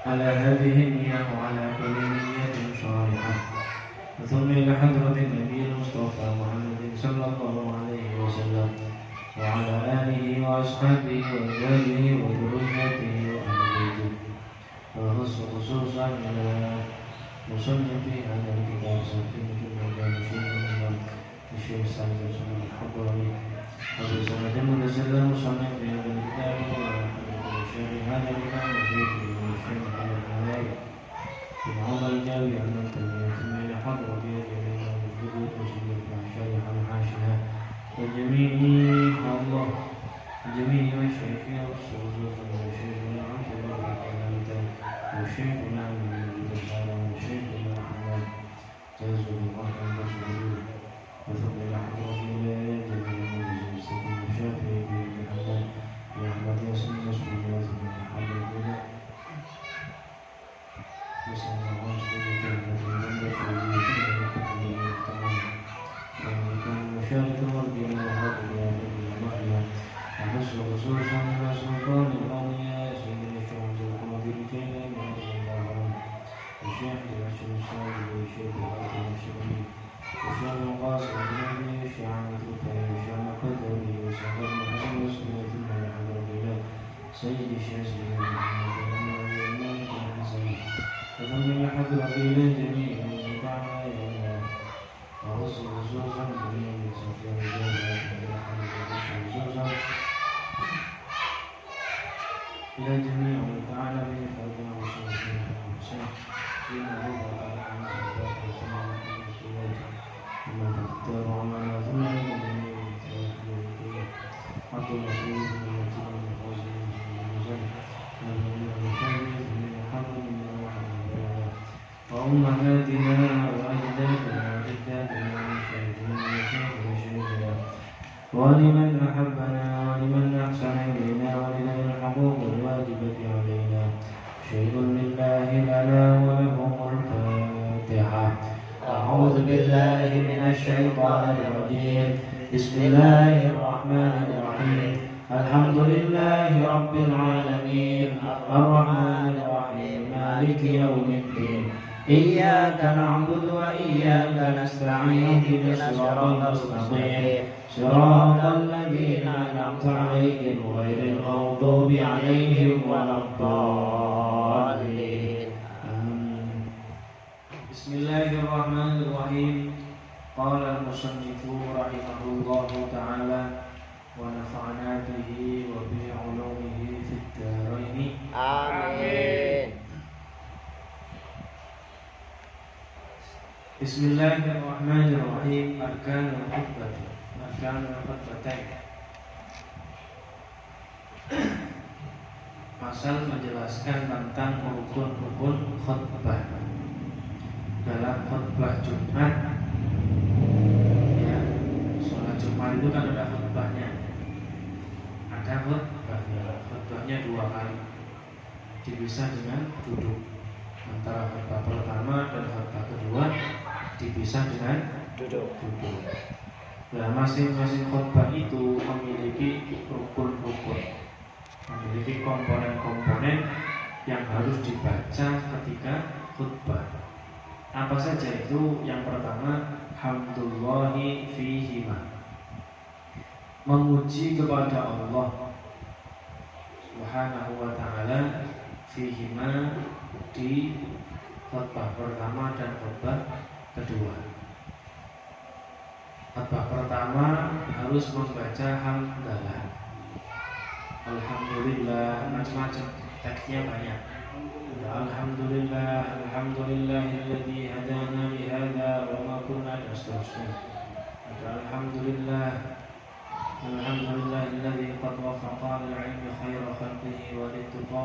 على هذه النية وعلى كل نية صالحة. ثم إلى حضرة النبي المصطفى محمد صلى الله عليه وسلم وعلى آله وأصحابه وأزواجه وذريته وأهل بيته، وخصوصا مصنف هذا الكتاب سفينة المجال الشيخ سعيد بن الحضرمي أبو سعد المتزلة مصنف في هذا الكتاب والشيخ هذا الإمام الشيخ محمد بن علي بن عمر الجاوي عن التنمية ثم إلى حضرة جميع المسجد وسلم الشارع على حاشها وجميع الله جميع مشايخنا والصوصوص وشيخنا عبد الله بن وشيخنا من الرسالة وشيخنا محمد جازوا بالرحمة والسجود وثم إلى حضرة جميع المسلمين الشافعي بن محمد بن أحمد ياسين نصر الله بن محمد بن يسأل الله سبحانه وتعالى كان مشاهد مرضينا وهدنا ومحيا وحس خصوصا على سلطان الأولياء سيدنا الشهد القادر الجيلاني رضي الله عنه والشيخ الأشهر السعيد والشيخ الحاتم الشرعي والشيخ القاسم الجنبي والشيخ عامة الرفاعي والشيخ القدري والشيخ الحسن والسنة ثم الحضر إلى سيد الشاذلي محمد بن عمر بن الحسن وثم الحضر إلى جميع المتابعة خصوصا جميع صفوان خصوصا إلى جميع المتعلمين فإنه وصولهم وحسين فيما هو على أن صفات وسلام وما تختار عمنا ثم إلى جميع المتعلمين حق المسؤول من المسؤول من الحوزن من المزل من المشاهد من الحمد من الوحد وأمهاتنا وأجدادنا وجداتنا وشيخنا وشيخنا ولمن أحبنا ولمن أحسن إلينا ولذوي الحقوق الواجبة علينا شيء لله لنا ولهم الفاتحة. أعوذ بالله من الشيطان الرجيم. بسم الله الرحمن الرحيم. الحمد لله رب العالمين الرحمن الرحيم مالك يوم الدين إياك نعبد وإياك نستعين اهدنا الصراط المستقيم صراط الذين أنعمت عليهم غير المغضوب عليهم ولا الضالين. بسم الله الرحمن الرحيم. قال المصنف رحمه الله تعالى ونفعنا به وبعلومه في الدارين آمين. بسم الله الرحمن الرحيم. أركان الخطبتين. Pasal menjelaskan tentang rukun-rukun khutbah. Dalam khutbah Jumat, ya, sholat Jumat itu kan ada khutbahnya. Ada khutbahnya 2 kali, dipisah dengan duduk. Antara khutbah pertama dan khutbah kedua dipisah dengan duduk. Nah, masing-masing khutbah itu memiliki rukun-rukun, memiliki komponen-komponen yang harus dibaca ketika khutbah. Apa saja itu? Yang pertama, hamdulillahi fihima, memuji kepada Allah Subhanahu wa ta'ala fihima, di khutbah pertama dan khutbah kedua. Khutbah pertama harus membaca hamdalah, alhamdulillah, macam-macam, teksnya banyak. Alhamdulillah, alhamdulillahilladzi hadana lihada wa ma kunna, dan seterusnya. Alhamdulillah, alhamdulillahilladzi qad wafaqa lil 'ilmi khayra khalqihi wa littuqa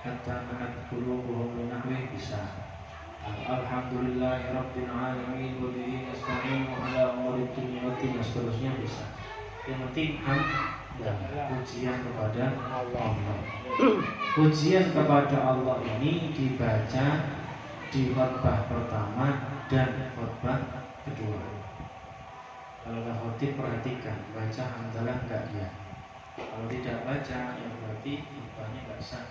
hatta ma'at qulubuhum min nahwi, bisa. Alhamdulillahi rabbil alamin wa bihi nasta'inu ala umuri dunya wa din, seterusnya bisa. Yang penting pujian kepada Allah. Pujian kepada Allah ini dibaca di khutbah pertama dan khutbah kedua. Kalau khotib perhatikan, baca hamdalah enggak ya? Kalau tidak baca, ya berarti khutbahnya enggak sah.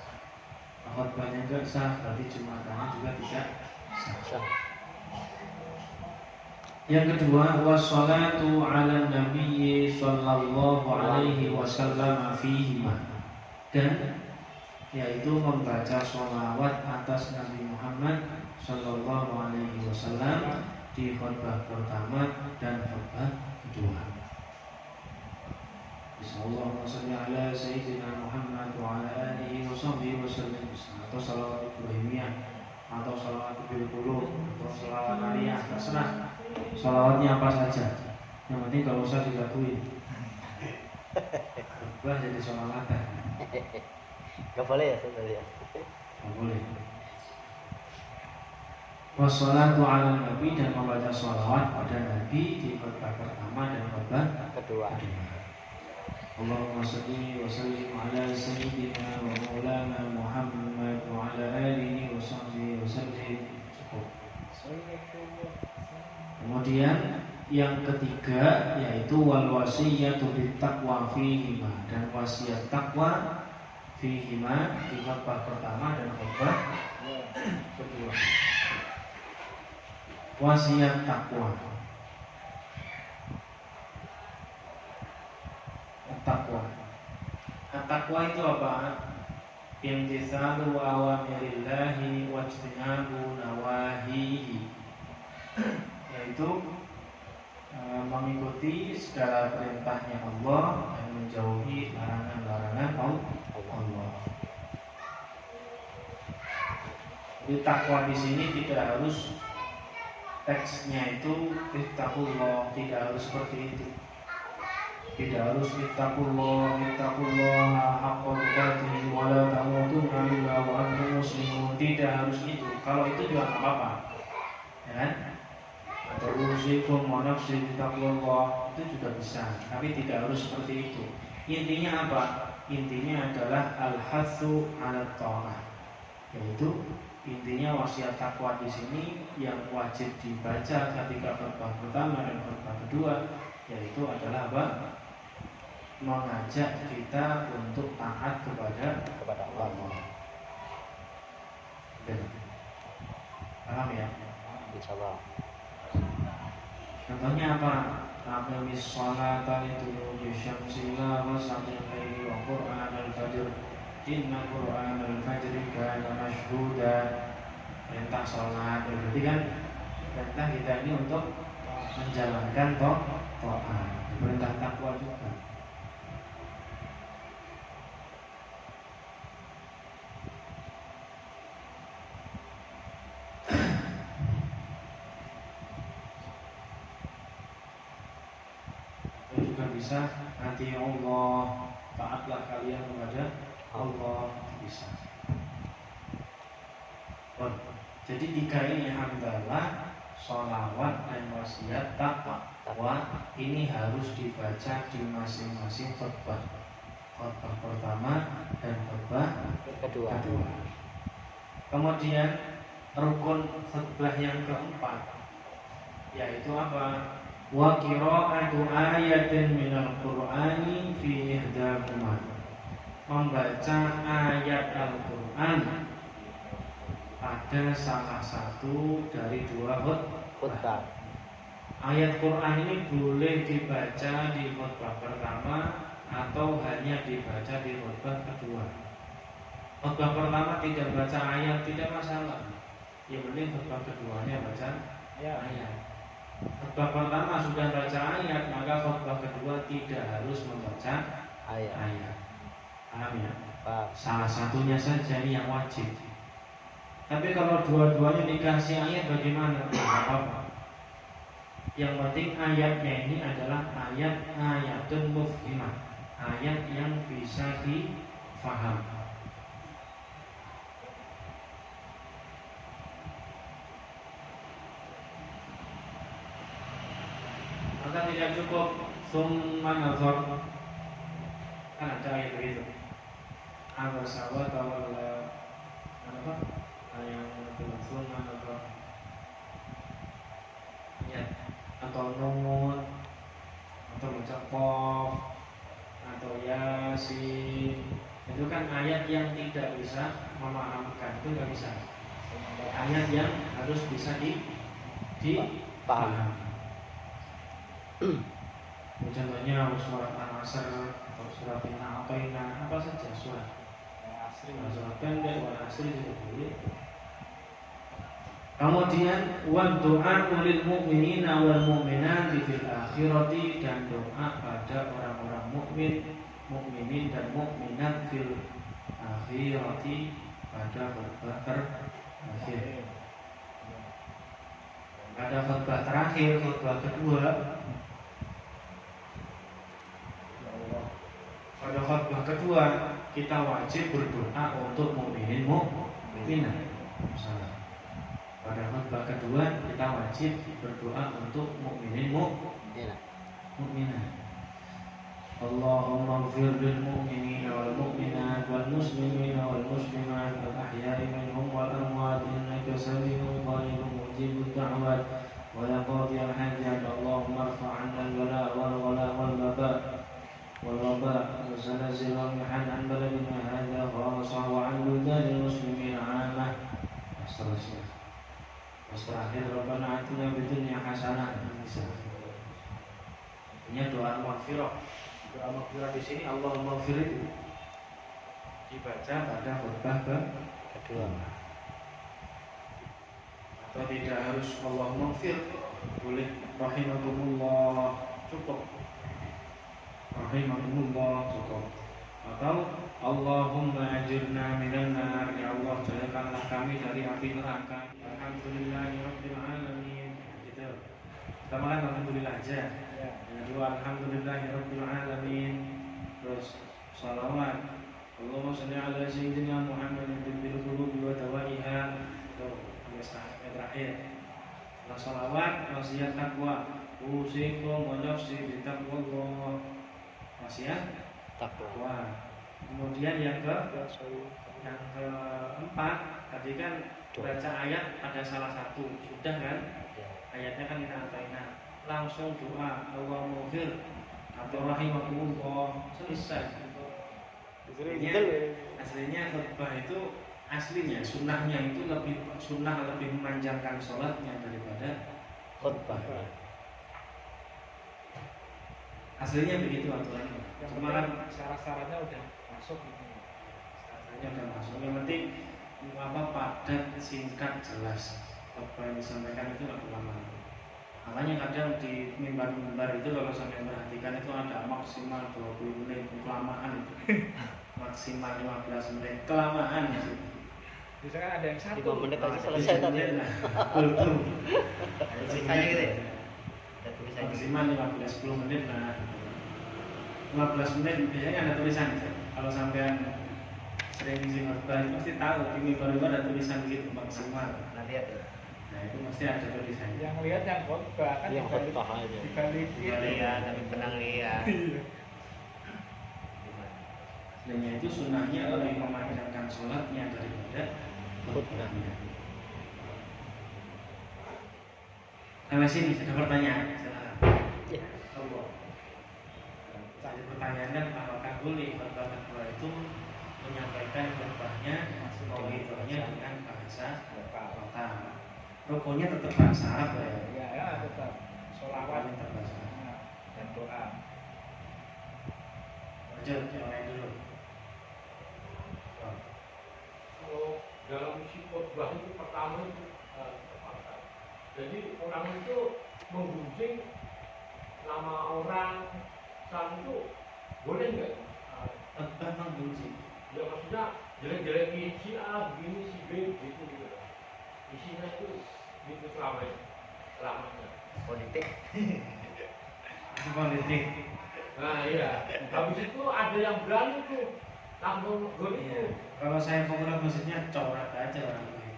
khutbahnya enggak sah, berarti jumatannya juga tidak sah. Yang kedua, wassalatu ala nabiyyi sallallahu alaihi wasallam fihi, dan yaitu membaca sholawat atas Nabi Muhammad sallallahu alaihi wasallam di khutbah pertama dan khutbah kedua. Sallallahu ala sayyidina Muhammad wa ala alihi wa sahbihi wasallam, atau sholawat Ibrahimiyah, atau sholawat bil qulub, atau sholawat aliyah, terserah sholawatnya apa saja, yang penting kalau usah dilakuin. Khutbah jadi sholawatan. Gak boleh ya sebenarnya. Gak boleh. Wassalatu ala nabi, dan membaca sholawat pada nabi di khutbah pertama dan khutbah kedua. Allahumma salli wa sallim ala sayyidina wa maulana Muhammad wa ala alihi wa sahbihi wa sallim. Kemudian yang ketiga yaitu wal wasiyatu bit taqwa fihima, dan wasiat takwa fihima di khutbah pertama dan khutbah kedua. Wasiat takwa. Takwa itu apa? Imtithalu awamirillahi wajtinabu nawahihi, yaitu mengikuti segala perintahnya Allah dan menjauhi larangan-larangan Allah. Jadi takwa di sini tidak harus teksnya itu ittaqullah, tidak harus seperti itu. Tidak harus ittaqullah haqqa tuqatih wa la tamutunna illa wa antum muslimun. Tidak harus itu. Kalau itu juga enggak apa-apa. Ya kan? Atau usikum wa nafsi bittaqullah, itu juga bisa. Tapi tidak harus seperti itu. Intinya apa? Intinya adalah al-hatsu 'ala ta'ah. Yaitu intinya wasiat takwa di sini yang wajib dibaca ketika khutbah pertama dan khutbah kedua, yaitu adalah apa? Mengajak kita untuk taat kepada Allah. Paham ya? Insyaallah. Contohnya apa? Aqimis sholata liduluki syamsi ila ghasaqil laili wa qur'an al-fajr inna qur'an al-fajri kana mashhuda. Perintah sholat, berarti kan perintah kita ini untuk menjalankan taat. Perintah takwa juga. Bisa nanti Allah, taatlah kalian kepada Allah, bisa. Jadi tiga ini hamdalah, sholawat, dan wasiat takwa ini harus dibaca di masing-masing khutbah. Khutbah pertama dan khutbah kedua. Kemudian rukun khutbah yang keempat yaitu apa? Wa qira'atu ayatin minal Qur'ani fi ihdahuma, membaca ayat Al-Qur'an pada salah satu dari dua khutbah. Ayat Qur'an ini boleh dibaca di khutbah pertama atau hanya dibaca di khutbah kedua. Khutbah pertama tidak baca ayat tidak masalah. Yang penting khutbah keduanya baca ayat. Khutbah pertama sudah baca ayat, maka khutbah kedua tidak harus membaca ayat. Paham ya? Salah satunya saja ini yang wajib. Tapi kalau dua-duanya dikasih ayat bagaimana? Tidak apa-apa. Yang penting ayatnya ini adalah ayatun mufhimah, ayat yang bisa difaham. Maka tidak cukup summa nazar, kan ada ayat begitu. Abasa wa tawalla, apa? Yang summa nazar. Ya, atau nun, atau baca qaf, atau yasin, Itu kan ayat yang tidak bisa memahamkan, itu nggak bisa. Ayat yang harus bisa dipahami. Contohnya surat Al-Asr atau surat Inna Atoina, apa saja surat. Surat pendek, wal asri juga boleh. Kemudian wa doa lil mu'minina wal mu'minati fil akhirati, dan doa pada orang-orang mukminin dan mukminat fil akhirati, pada khutbah terakhir. Pada khutbah terakhir, khutbah kedua. Pada khutbah kedua kita wajib berdoa untuk mukminin mukminat. Pada khutbah kedua kita wajib berdoa untuk mukminin mukminat. Allahumma ighfir lil mu'minina wal mu'minat wal muslimina wal muslimat wal ahya'i minhum wal amwat innaka sami'un qaribun mujibud da'wat wa ya qadiyal hajat. Allahumma irfa' 'anna al-bala' wal ghala wal waba wal waba wa zalazil wal mihan an baladina hadha khassa wa 'an buldanil muslimin 'ammah. Seterusnya. Terakhir, Rabbana atina fid dunya hasanah. Ini doa maghfirah. Doa maghfirah di sini Allahumma ighfir itu dibaca pada khutbah kedua. Atau tidak harus Allahumma ighfir, boleh rahimakumullah cukup. Rahimakumullah cukup. Atau Allahumma ajirna minan nar, ya Allah jauhkanlah kami dari api neraka. Alhamdulillahirabbil alamin. Gitu. Kita makan alhamdulillah aja. Yang kedua alhamdulillahirabbil alamin. Terus salawat. Allahumma shalli ala sayyidina Muhammadin bil qulubi wa dawaiha. Itu yang terakhir. Setelah salawat, wasiat takwa. Usikum wa nafsi bi taqwallah. Wasiat takwa. Kemudian yang keempat tadi kan baca ayat pada salah satu, sudah kan? Ayatnya kan Inna Atoina, langsung doa Allahumma ighfir atau rahimakumullah, selesai. Aslinya khutbah itu aslinya sunnahnya itu lebih memanjangkan sholatnya daripada khutbah. Aslinya begitu aturannya. Cuma kan syarat-syaratnya udah masuk gitu. Syaratnya udah masuk. Yang penting padat, singkat, jelas. Khutbah yang disampaikan itu nggak lama. Makanya kadang di mimbar-mimbar itu kalau sampai perhatikan itu ada maksimal 20 menit, kelamaan itu. Maksimal 15 menit, kelamaan itu. Misalkan ada yang 5 menit aja selesai tadi. Betul. Tulisannya gitu ya. Maksimal 10 menit lah. 15 menit biasanya ada tulisan. Kalau sampean sering ngisi khutbah pasti tahu di mimbar-mimbar ada tulisan gitu maksimal. Nanti ada. Nah itu pasti ada tulisan. yang lihat yang khutbah kan Yang khutbah aja. dibalikin. Lihat, tapi penang lihat. Aslinya itu sunnahnya lebih memanjangkan sholatnya daripada khutbahnya. Sampai sini ada pertanyaan. Ya. Allah. Tadi pertanyaan kan apakah boleh khutbah kedua itu menyampaikan khutbahnya mauidhahnya dengan bahasa lokal. Rukunnya tetap bahasa Arab ya. Ya tetap sholawat tetap bahasa Arab dan doa. Lanjut, yang lain dulu. Kalau dalam isi khutbah itu pertama itu terpaksa. Jadi orang itu menggunjing nama orang saat itu boleh nggak? Khutbah menggunjing. Ya maksudnya jelek-jelekin si A begini si B gitu. Isinya itu gitu selamanya. Politik. Itu politik. Nah iya. Habis itu ada yang berani tuh langsung Iya. itu. Kalau saya fokus maksudnya coret aja orang lain.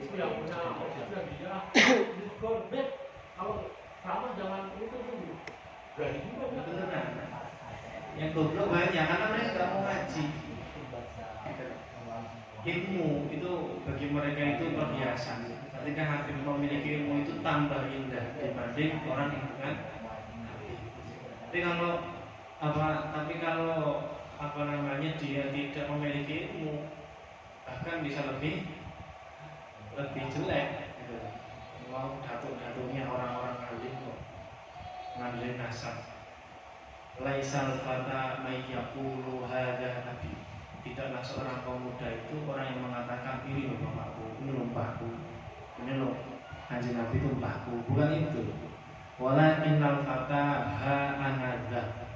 Itu yang punya maksudnya dia korban. Kalau sama jangan itu dulu. Berani juga kan? Beneran. Yang goblok banyak karena mereka nggak mau ngaji. Ilmu itu bagi mereka itu perhiasan. Ketika hakim memiliki ilmu itu tambah indah dibanding orang yang bukan. Tapi kalau dia tidak memiliki ilmu, bahkan bisa lebih jelek gitu. Mau datuk-datuknya orang-orang alim kok ngambil nasab. Laisal fata may yaqulu hadza nabi. Tidaklah seorang pemuda itu orang yang mengatakan ini loh bapakku, ini loh mbahku, ini loh kanjeng Nabi itu mbahku, bukan itu. Walakinnal fata ha anadza.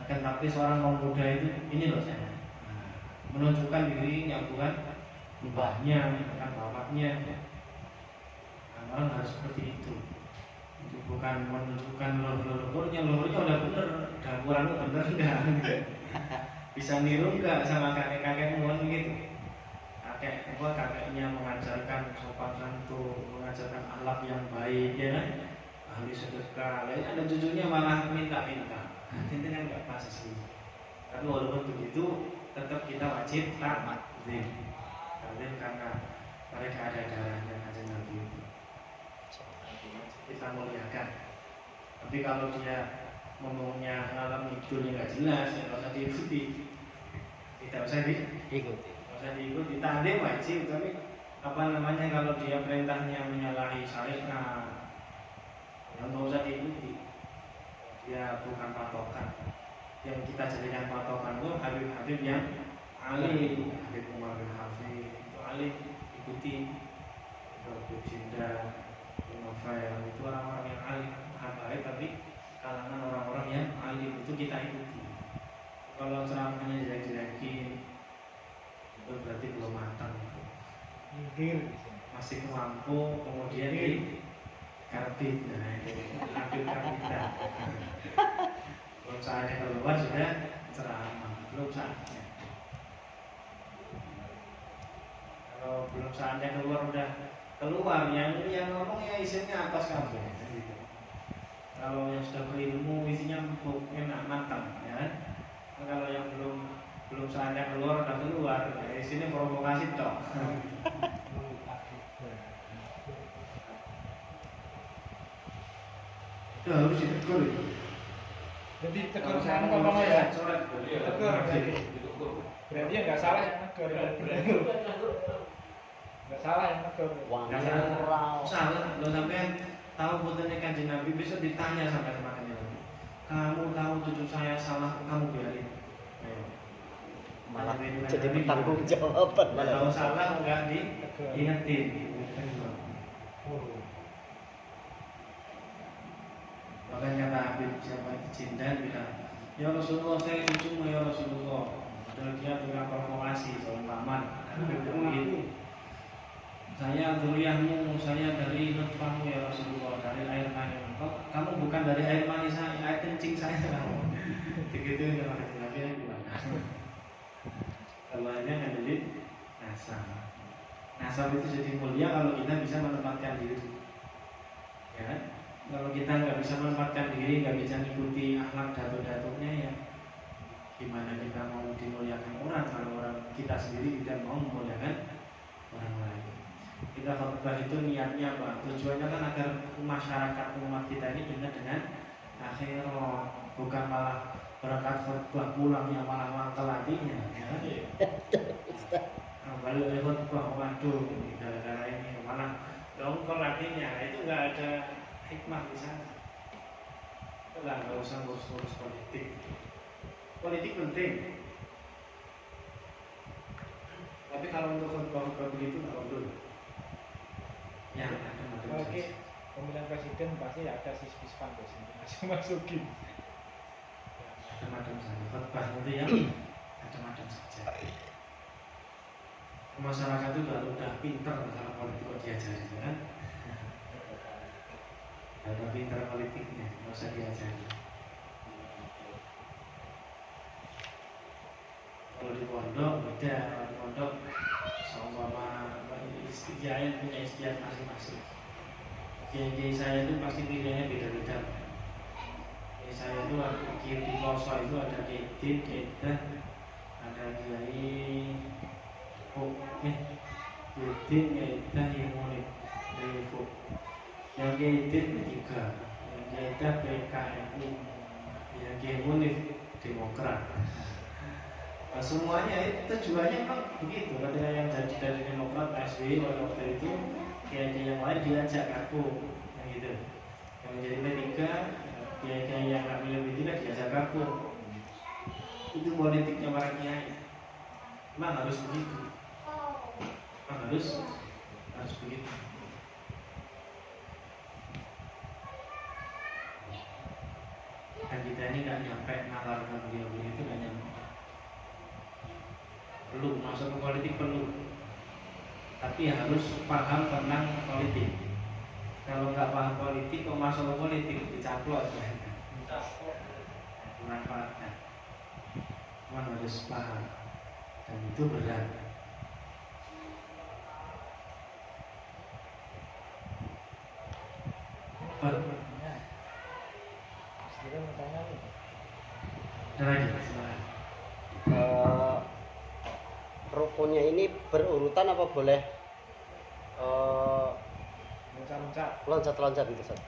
Akan tapi seorang pemuda itu ini loh saya, menunjukkan dirinya bukan mbahnya, bukan bapaknya. Orang harus seperti itu. Itu bukan menunjukkan leluhurnya udah bener, dapurnya bener enggak? Bisa niru enggak sama kakek-kakekmu kan gitu? Kakeknya mengajarkan sopan santun, mengajarkan akhlak yang baik, ya kan? Ahli sedekah, ada cucunya malah minta-minta. Itu kan enggak pas sih. Tapi walaupun begitu, tetap kita wajib takzim. Takzim karena mereka ada darahnya kanjeng Nabi itu. Kita muliakan. Tapi kalau dia ngomongnya ngalam ngidulnya nggak jelas, ya nggak usah diikuti. Tidak usah diikuti. Takdim wajib, tapi kalau dia perintahnya menyalahi syariat, ya nggak usah diikuti. Dia bukan patokan. Yang kita jadikan patokan itu Habib yang alim, Habib Umar bin Hafid itu alim, ikuti. Habib Jinda, Novel itu orang-orang yang alim, habaib, tapi kalangan orang-orang yang alim itu kita ikuti. Kalau ceramahnya jelek-jelekin itu berarti belum matang. Masih mampu, kemudian di karbit, ambil karbitan. Belum saatnya keluar sudah ceramah, belum saatnya. Kalau belum saatnya keluar udah keluar, yang ngomong ya isinya atas kabeh. Gitu. Kalau yang sudah berilmu isinya empuk, enak, matang, ya kan? Kalau yang belum saatnya keluar udah keluar, ya isinya provokasi toh. Itu harus ditegur. Jadi tegur sama ngomong ya. Tegur. Berarti ya nggak salah yang tegur. Nggak salah yang tegur. Salah. Lo sampean tahu putranya kanjeng Nabi besok ditanya sampai sama kanjeng Nabi. Kamu tahu cucu saya salah, kamu biarin. Malah jadi bertanggung jawaban. Kalau salah enggak diingetin. Makanya kata Habib siapa Jindan bilang, ya Rasulullah saya cucumu ya Rasulullah. Padahal dia tukang provokasi soal paman. Begitu. Saya dzurriyyahmu, saya dari nutfahmu ya Rasulullah, dari air mani. Kamu bukan dari air mani saya, air kencing saya. Begitu ya Nabi gimana? Kalau hanya ngandelin nasab. Nasab itu jadi mulia kalau kita bisa menempatkan diri. Ya kan? Kalau kita nggak bisa menempatkan diri, nggak bisa mengikuti akhlak datuk-datuknya, ya gimana kita mau dimuliakan orang kalau orang kita sendiri tidak mau memuliakan orang lain. Kita khutbah itu niatnya apa? Tujuannya kan agar masyarakat umat kita ini ingat dengan akhirat, bukan malah berangkat khutbah pulang yang malah mangkel hatinya. Ya? Balik khutbah, waduh, gara-gara ini malah dongkol hatinya, itu nggak ada hikmah di sana. Itulah nggak usah ngurus-ngurus politik. Politik penting, tapi kalau untuk khutbah begitu nggak perlu. Ya, Oke, pemilihan presiden pasti ada sispan di sini, masukin. Macam-macam saja. Khutbah itu ya macam-macam saja. Masyarakat itu udah pintar masalah politik kok diajari, kan? Ada pintar politiknya, nggak usah diajari. Kalau di pondok beda, kalau di pondok sama istiadat punya istiadat masing-masing. Kiai saya itu pasti pilihannya beda-beda. Kiai saya itu kiai di Poso itu ada kiai Din, kiai Dah, ada kiai Din, kiai Dah, kiai Munib, kiai Fuk. Yang kiai Din juga, yang kiai Dah PKNU, yang kiai Munib Demokrat. Nah, semuanya itu tujuannya memang begitu. Ketika yang jadi dari Demokrat SBY waktu itu kiai-kiai yang lain diajak gabung, nah gitu. Yang menjadi P3 kiai-kiai yang nggak milih P3 diajak gabung. Itu politiknya para kiai. Memang harus begitu. Memang harus begitu. Dan kita ini nggak nyampe nalarkan beliau itu nggak nyampe. Perlu masuk ke politik perlu, tapi harus paham tentang politik. Kalau nggak paham politik kok masuk ke politik dicaplos ya. Dimanfaatkan. Cuma harus paham dan itu berat. Ada lagi? Rukunnya ini berurutan apa boleh loncat-loncat gitu, Ustaz?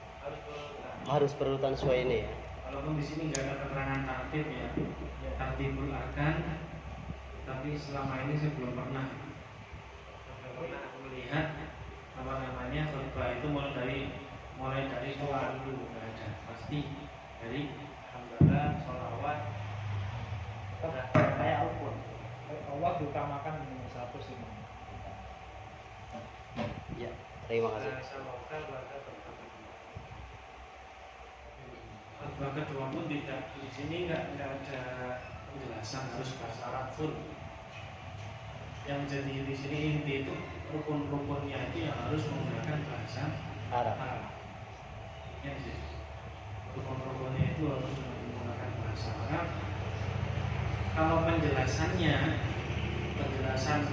Harus berurutan sesuai ini ya. Walaupun di sini nggak ada keterangan tartib ya, tartibul arkan, tapi selama ini saya belum pernah melihat apa namanya khutbah itu mulai dari doa dulu, nggak ada. Pasti dari hamdalah, sholawat, kayak rukun. Allah diutamakan nomor satu sih. Ya, terima kasih. Khutbah kedua pun tidak, di sini nggak ada penjelasan harus bahasa Arab full. Yang jadi di sini inti itu rukun-rukunnya itu yang harus menggunakan bahasa Arab. Ya sih. Rukun-rukunnya itu harus menggunakan bahasa Arab. Kalau penjelasan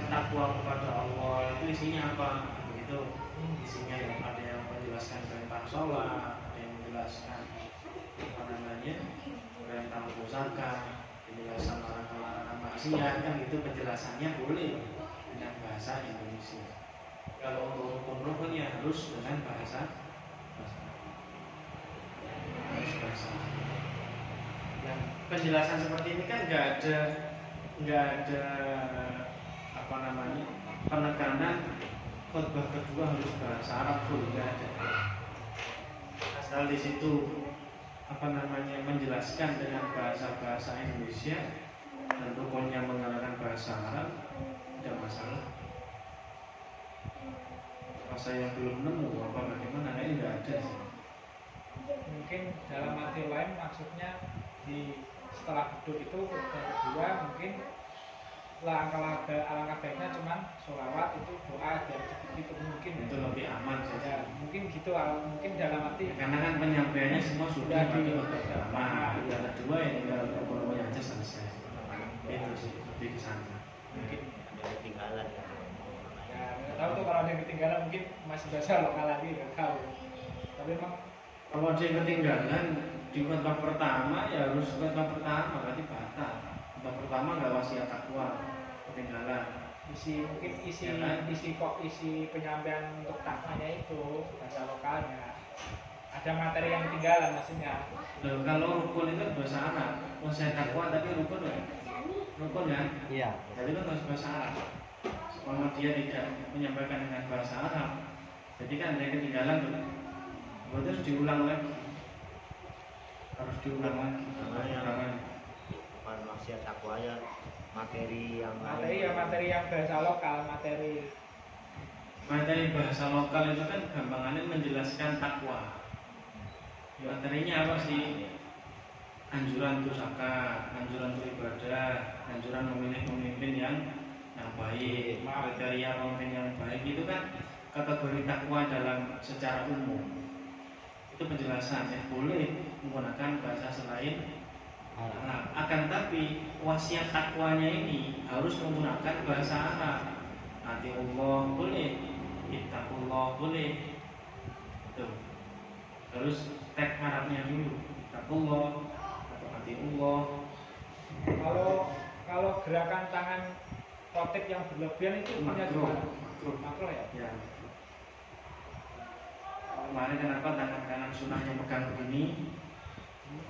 takwa kepada Allah itu isinya apa? Begitu. Isinya yang ada yang menjelaskan tentang sholat, ada yang menjelaskan apa namanya perintah zakat, penjelasan larangan maksiat, kan itu penjelasannya boleh dengan bahasa Indonesia. Kalau untuk rukun-rukunnya harus dengan bahasa yang penjelasan seperti ini kan nggak ada apa namanya penekanan khutbah kedua harus bahasa Arab full, nggak ada. Asal di situ apa namanya menjelaskan dengan bahasa Indonesia dan rukunnya menggunakan bahasa Arab, tidak masalah. Kalau saya belum nemu apa bagaimana, ini nggak ada sih. Mungkin dalam arti lain maksudnya di setelah duduk itu kedua mungkin alangkah baiknya cuman sholawat itu doa dan itu mungkin Itu lebih aman saja. ya, mungkin gitu mungkin dalam arti Karena kan penyampaiannya semua sudah di pertama, yang kedua ya tinggal rukun-rukunnya aja selesai. Itu sih lebih ke sana. mungkin Ada ketinggalan ya. ya nggak tahu tuh kalau ada yang ketinggalan mungkin masih bisa lokal lagi nggak tahu, tapi memang Kalau ada yang ketinggalan di khutbah pertama ya harus khutbah pertama, berarti batal. Khutbah pertama nggak wasiat takwa, ketinggalan. mungkin isi penyampaian untuk takwanya itu bahasa lokalnya ada materi yang ketinggalan maksudnya. Loh, kalau rukun itu bahasa Arab, wasiat takwa tapi rukun ya, rukun ya. Iya. Jadi kan harus bahasa Arab. Kalau dia tidak menyampaikan dengan bahasa Arab, jadi kan dia ketinggalan tuh. Berarti harus diulang lagi. Harus diulang lagi. Bukan maksiat takwanya, materi yang materi yang bahasa lokal, materi bahasa lokal itu kan gampangannya menjelaskan takwa. Materinya apa sih? Anjuran untuk zakat, anjuran untuk ibadah, anjuran memilih pemimpin yang baik, kriteria pemimpin yang baik itu kan kategori takwa dalam secara umum. Itu penjelasan yang boleh menggunakan bahasa selain Arab. Akan tapi wasiat takwanya ini harus menggunakan bahasa Arab. Ati Allah boleh, ittaqullah boleh. Tuh. Terus tag Arabnya dulu, ittaqullah atau ati Allah. kalau gerakan tangan rotek yang berlebihan itu punya juga makro ya. Ya. Kemarin kenapa tangan kanan sunahnya pegang begini,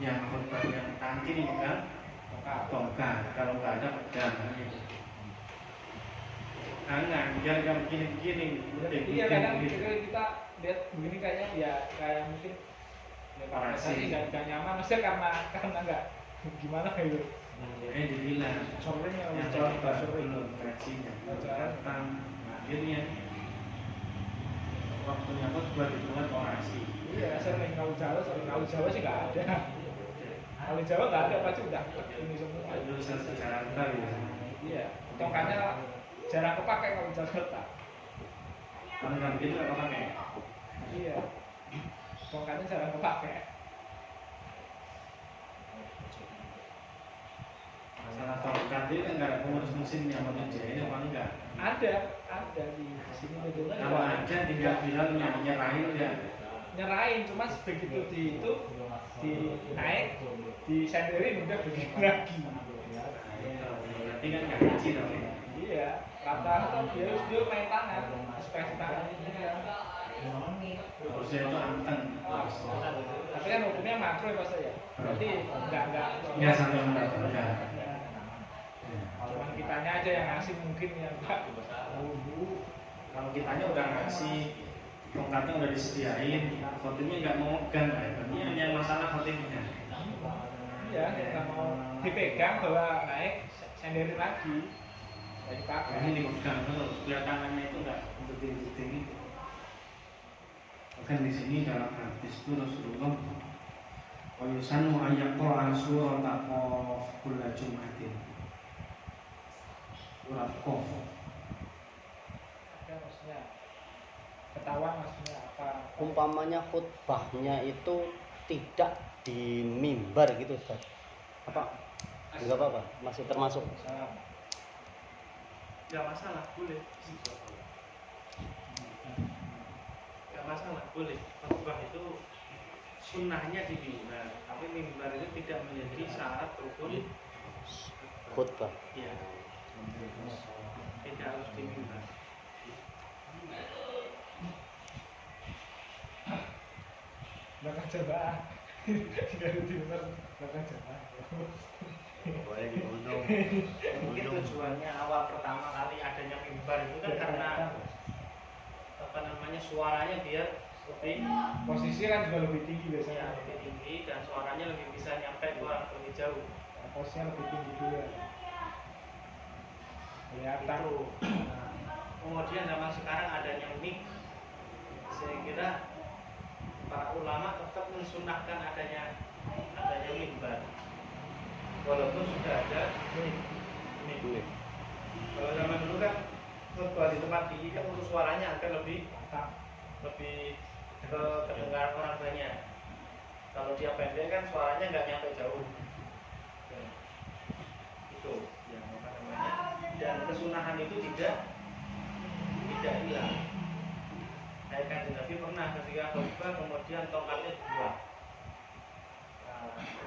yang khutbah yang tangan kiri pegang tongkat, kalau nggak ada pedang. Tangan, biar nggak begini-begini, Iya kadang kita lihat begini kayaknya ya kayak mungkin ya Orasi. nggak nyaman, maksudnya karena nggak gimana gitu. Dibilang Sering yang yang jalan coba sering. belum kajinya datang, akhirnya waktunya khotbah dibuat orasi. Iya sering kalau Jawa sih nggak ada. Kalau Jawa nggak ada pasti udah ini semua. Itu Jakarta gitu. Iya, tongkatnya jarang kepake kalau Jakarta. Kalau nggak begitu apa pakai? Iya, tongkatnya jarang kepake. Masalah tongkat itu kan nggak ada pengurus mesinnya, mau ini apa enggak? Ada di sini bedanya. Kalau ada tinggal bilang nyerahin ya. Nyerahin, cuma begitu di naik, disenderin udah begini lagi. Berarti kan nggak ngaji dong. Iya, rata-rata dia main tangan, ekspresi tangan. Harusnya itu anteng. Tapi kan hukumnya makro ya Pak ya. Berarti enggak. Ya sampai enggak. Cuman kitanya aja yang ngasih mungkin yang enggak. Kalau kitanya udah ngasih, tongkatnya udah disediain, khotimnya nggak mau megang, ini hanya masalah khotimnya. Iya, nggak mau dipegang bahwa naik senderin lagi. Nggak dipakai. Ini dipegang terus, biar tangannya itu nggak berdiri-berdiri gitu. Bahkan di sini dalam hadis itu Rasulullah wa yusannu ayyaqra surata qaf kulla jum'atin. Surat Qaf. Ada maksudnya ketahuan maksudnya apa? Umpamanya khutbahnya itu tidak di mimbar gitu Ustaz. Apa? Enggak apa-apa, masih termasuk. Gak masalah, boleh. Gak masalah, boleh. Khutbah itu sunnahnya di mimbar, tapi mimbar itu tidak menjadi syarat rukun Khutbah. ya. Tidak harus di mimbar. Belakang jamaah. Dari timur belakang jamaah. Boleh di gunung. Mungkin tujuannya awal pertama kali adanya mimbar itu kan karena apa namanya suaranya biar lebih Posisi kan juga lebih tinggi ya, biasanya. lebih tinggi dan suaranya lebih bisa nyampe ke orang lebih jauh. Posisinya lebih tinggi juga. Kelihatan. Itu. Nah, kemudian zaman sekarang adanya mic, saya kira para ulama tetap mensunahkan adanya mimbar. Walaupun sudah ada mic. Kalau zaman dulu kan khutbah di tempat tinggi kan untuk suaranya agar lebih kedengaran orang banyak. Kalau dia pendek kan suaranya nggak nyampe jauh. Itu yang apa namanya. Dan kesunahan itu tidak hilang. Kayak kan Nabi pernah ketika khutbah kemudian tongkatnya dibuang.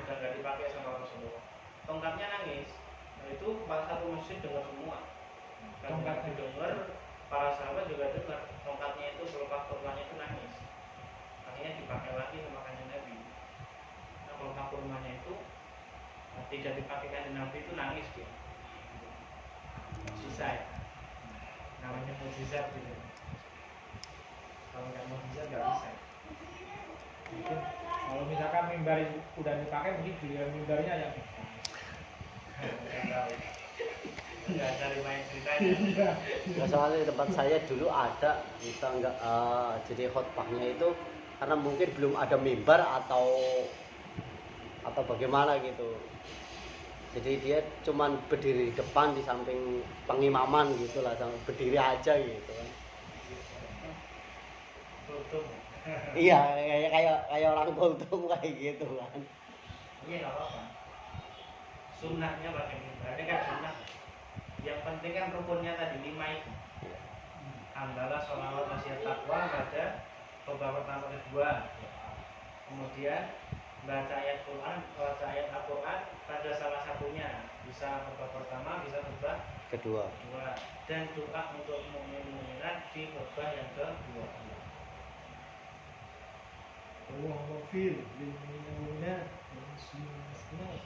Udah nggak dipakai sama Rasulullah. Tongkatnya nangis. Nah itu satu masjid dengar semua. Tongkatnya dengar, para sahabat juga dengar. Tongkatnya itu selepas khutbahnya itu nangis. Akhirnya dipakai lagi sama kanjeng Nabi. Nah kalau kurmanya itu tidak dipakai kanjeng Nabi itu nangis dia. Mujizat. Namanya mujizat gitu. Kalau nggak mujizat nggak bisa. Mungkin kalau misalkan mimbar udah dipakai mungkin juga mimbarnya yang Nggak cari main ceritanya. iya. Nah, soalnya di tempat saya dulu ada kita enggak jadi khutbahnya itu karena mungkin belum ada mimbar atau bagaimana gitu. Jadi dia cuman berdiri di depan di samping pengimaman gitu lah, berdiri aja gitu kan. Tutup. Iya, kayak orang kultum kayak gitu kan. Iya nggak apa-apa. Sunnahnya pakai mimbar. Ini kan sunnah. Yang penting kan rukunnya tadi 5 itu. Hamdalah, sholawat, wasiat, takwa pada khutbah pertama kedua. Kemudian baca ayat Al-Quran pada salah satunya, bisa khutbah pertama, bisa khutbah Kedua. dan doa untuk mukmin-mukminat di khutbah yang kedua. Allah wafil lil mu'minat wal muslimat.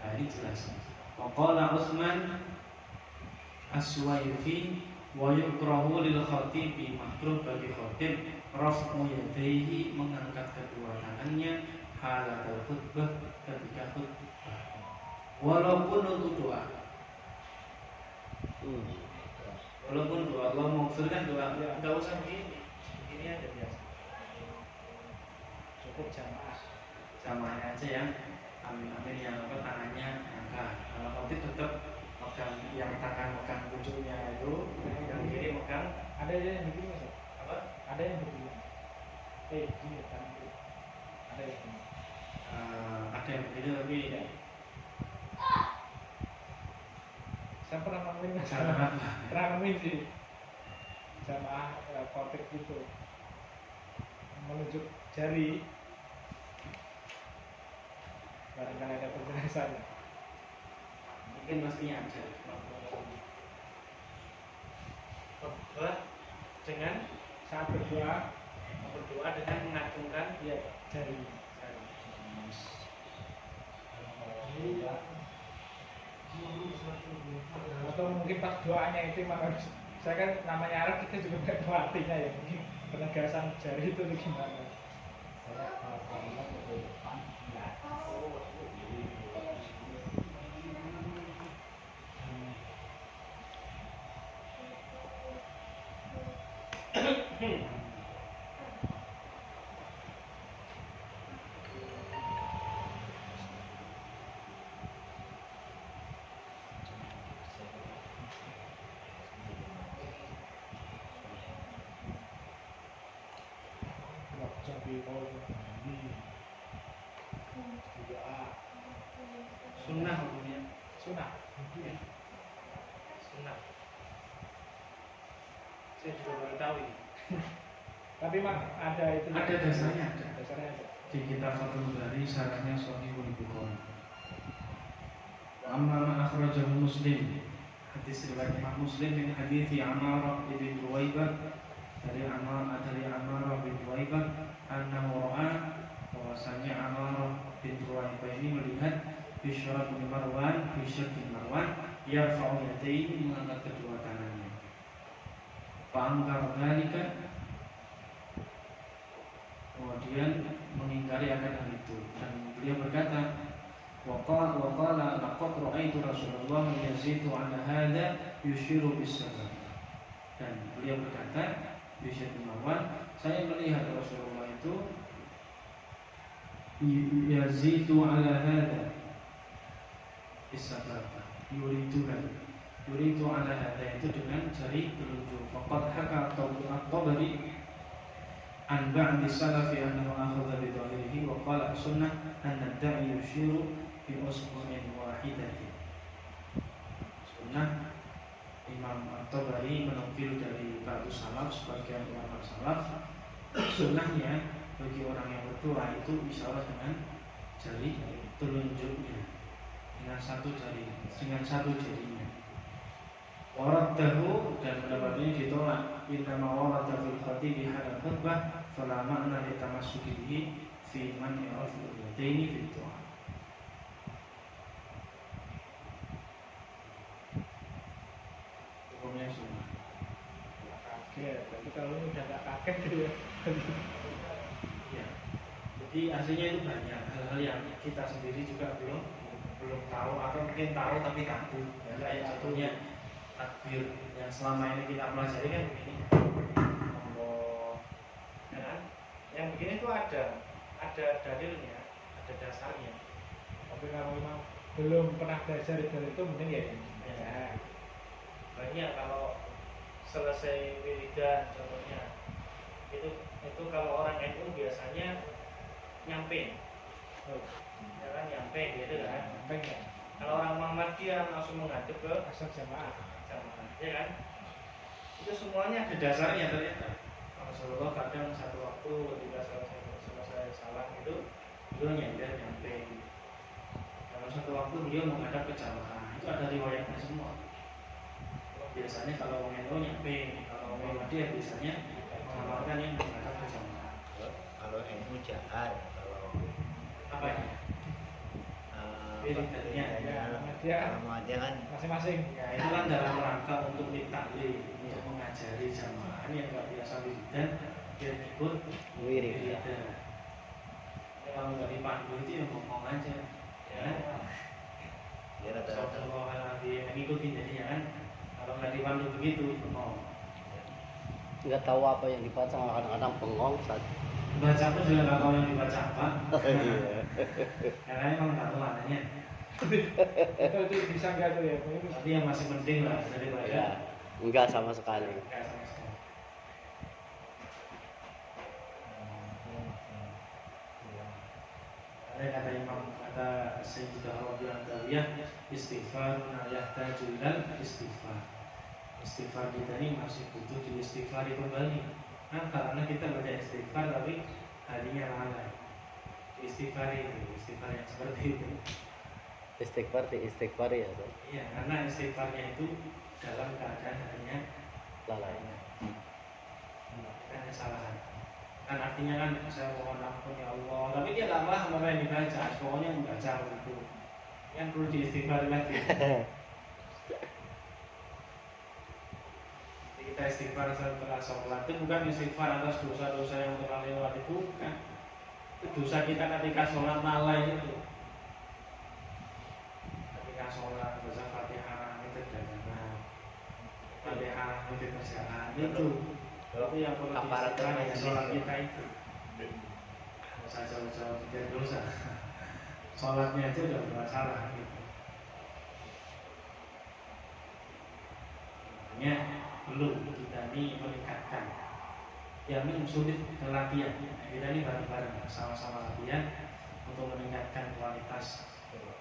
Nah, ini jelas. Waqala Utsman As-Suwaifi wa yukrahu lil khatibi, makruh bagi khatib raf'u yadayhi, mengangkat kedua tangannya halatal khutbah, ketika khutbah, walaupun untuk doa. Walaupun doa Allah maghfir kan doa, enggak usah begini. Begini aja biasa. Cukup jamaah. Jamaahnya aja yang amin-amin, yang apa tangannya angkat. Kalau khatib tetap megang, yang tangan megang pucuknya itu, yang kiri megang. Ada yang begini Mas? Apa? Ada yang begini. Gini kan. Ada yang begini. Ada yang begini tapi ya. Saya pernah nemuin Mas. Jamaah. Pernah nemuin sih. Jamaah kotek gitu. Menunjuk jari. Barangkali ada penjelasannya. Mungkin mestinya ada. Khutbah dengan Saat berdoa, dengan mengacungkan jari. Atau mungkin pas doanya itu memang harus, saya kan namanya Arab, kita juga nggak tahu artinya ya, mungkin penegasan jari itu gimana. sunnah hukumnya. Sunnah. Sunnah. Saya juga baru tahu ini. Tapi memang ada itu. Ada dasarnya, ada. Dasarnya ada. Di kitab Fathul Bari syarahnya Shahihul Bukhari. Wa amma ma akhrajahu Muslim, hadis riwayat Imam Muslim min hadits Ammar bin Ruwaibah, dari Ammar bin Ruwaibah, annahu ra'a, bahwasanya Ammar bin Ruwaibah ini melihat Bishr bin Marwan yarfa'u yadayhi, mengangkat kedua tangannya. Fa'angkar dzalika, kemudian mengingkari akan hal itu, dan beliau berkata, waqala laqad ra'aitu Rasulullah yazidu 'ala hadza yushiru bis-sabab. Dan beliau berkata, Bishr bin Marwan, saya melihat Rasulullah itu yazidu 'ala hadza bis-sabab, yuridu 'ala hadza, itu dengan jari telunjuk. Faqad haka at-Tabari an ba'di salafi annahu akhadha bi dhahirihi wa qala sunnah an ad-da'i yushiru bi usbu'in wahidatin. Sunnah, Imam At-Tabari menukil dari ba'du salaf, sebagian ulama salaf, sunnahnya bagi orang yang berdoa itu isyarat dengan jari telunjuknya, dengan satu jarinya. Waraddahu, dan pendapat ini ditolak. Innama waradda fil khatibi hadal khutbah fala ma'na li tamassukihi fi man yarfa'u yadaini fi du'a. Hukumnya sunnah. Kaget, tapi kalau ini udah gak kaget ya. Ya. Jadi aslinya itu banyak hal-hal yang kita sendiri juga belum tahu, atau mungkin tahu tapi takut. Ya, kayak contohnya takbir yang selama ini kita pelajari kan begini. Allah, ya kan? Yang begini itu ada dalilnya, ada dasarnya. Tapi kalau memang belum pernah belajar itu mungkin ya. Banyak kalau selesai wiridan contohnya, itu kalau orang NU biasanya nyampe, ya kan, nyampe gitu kan. Nyampe ya. Kalau orang Muhammadiyah langsung menghadap ke Asal jamaah, ya kan. Itu semuanya ada dasarnya ternyata. Rasulullah kadang satu waktu ketika selesai salam itu beliau nyampe. Kalau satu waktu beliau menghadap ke jamaah, itu ada riwayatnya semua. Biasanya kalau NU nyampe, kalau Muhammadiyah biasanya mengamalkan yang menghadap berjamaah. Kalau NU jahar, kalau Apa ini? Bedanya Muhammadiyah. Muhammadiyah kan Masing-masing. Ya itu kan dalam rangka untuk ditaklim, untuk mengajari jamaah yang nggak biasa wiridan biar ikut wirid. wiridan. Kalau nggak dipandu itu ya ngomong aja, ya. Ya rata-rata Astagfirullahaladzim, yang ikutin jadinya kan. Kalau nggak dipandu begitu, bengong. nggak tahu apa yang dibaca, kadang-kadang bengong saat. Baca pun juga nggak tahu yang dibaca apa. Iya. Karena emang nggak tahu maknanya. Itu bisa nggak tuh ya? Tapi yang masih penting lah daripada Ya, enggak sama sekali. nggak sama sekali. Ada kata Imam, kata Sayyidah Rabi'ah Tawiyah, istighfar yahtaju ilal istighfar. Istighfar kita ini masih butuh diistighfari kembali. Nah, karena kita baca istighfar tapi hatinya lalai. Istighfar yang seperti itu. Istighfar ya, Ustaz. Iya, karena istighfarnya itu dalam keadaan hatinya Lalai. bukan kesalahan. Kan artinya kan saya mohon ampun ya Allah, tapi dia nggak paham apa yang dibaca, pokoknya membaca itu. Yang perlu diistighfar lagi. Jadi kita istighfar setelah sholat itu bukan istighfar atas dosa-dosa yang telah lewat, itu bukan. Itu dosa kita ketika sholat lalai itu. Ketika sholat baca Fatihah itu dagangan, Fatihah itu kerjaan itu yang perlu Kafarat diistighfar terbaik. di sholat kita itu. Saya jauh-jauh tidak dosa. Sholatnya itu udah bermasalah gitu. Makanya perlu kita ini meningkatkan. Ya ini sulit latihan. Kita ini bareng-bareng sama-sama latihan untuk meningkatkan kualitas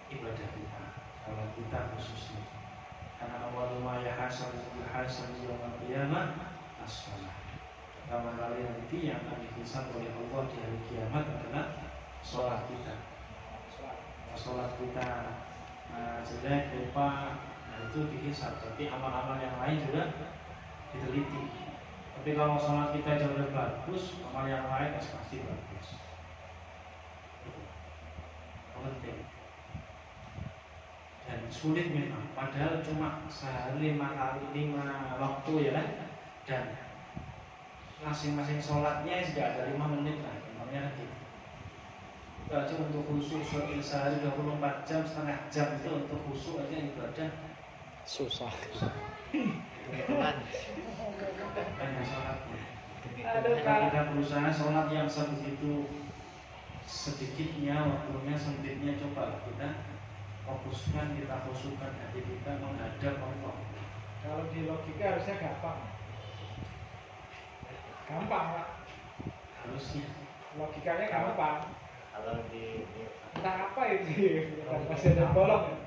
ibadah kita, sholat kita khususnya. Karena awalnya ya hasan yaumul qiyamah as-shalah. Pertama kali nanti yang akan dihisab oleh Allah di hari kiamat adalah sholat kita. Sholat kita jelek, lupa, nah itu dihisab. Tapi amal-amal yang lain juga diteliti. Tapi kalau sholat kita jauh lebih bagus, amal yang lain pasti bagus. Penting. Dan sulit memang. Padahal cuma sehari 5 waktu ya kan. Dan masing-masing sholatnya sudah ada 5 menit lah, namanya gitu. Aja untuk khusyuk sehari 24 jam, setengah jam itu untuk khusyuk aja ibadah Susah. banyak sholatnya. Aduh, Kalau kita berusaha sholat yang sebegitu sedikitnya, waktunya sempitnya, coba kita fokuskan, kita khusyukkan hati kita menghadap Allah. Kalau di logika harusnya gampang. Gampang Pak. Harusnya. Logikanya gampang. Kalau di Entah apa itu. Masih ada bolong.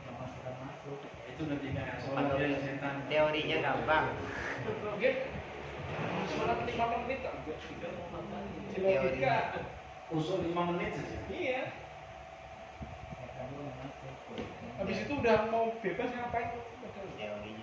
Itu ketika sholat dia setan. teorinya gampang. Mungkin sholat 5 menit kok. Di logika. Khusyuk 5 menit saja. Iya. Habis itu udah mau bebas ngapain? Teorinya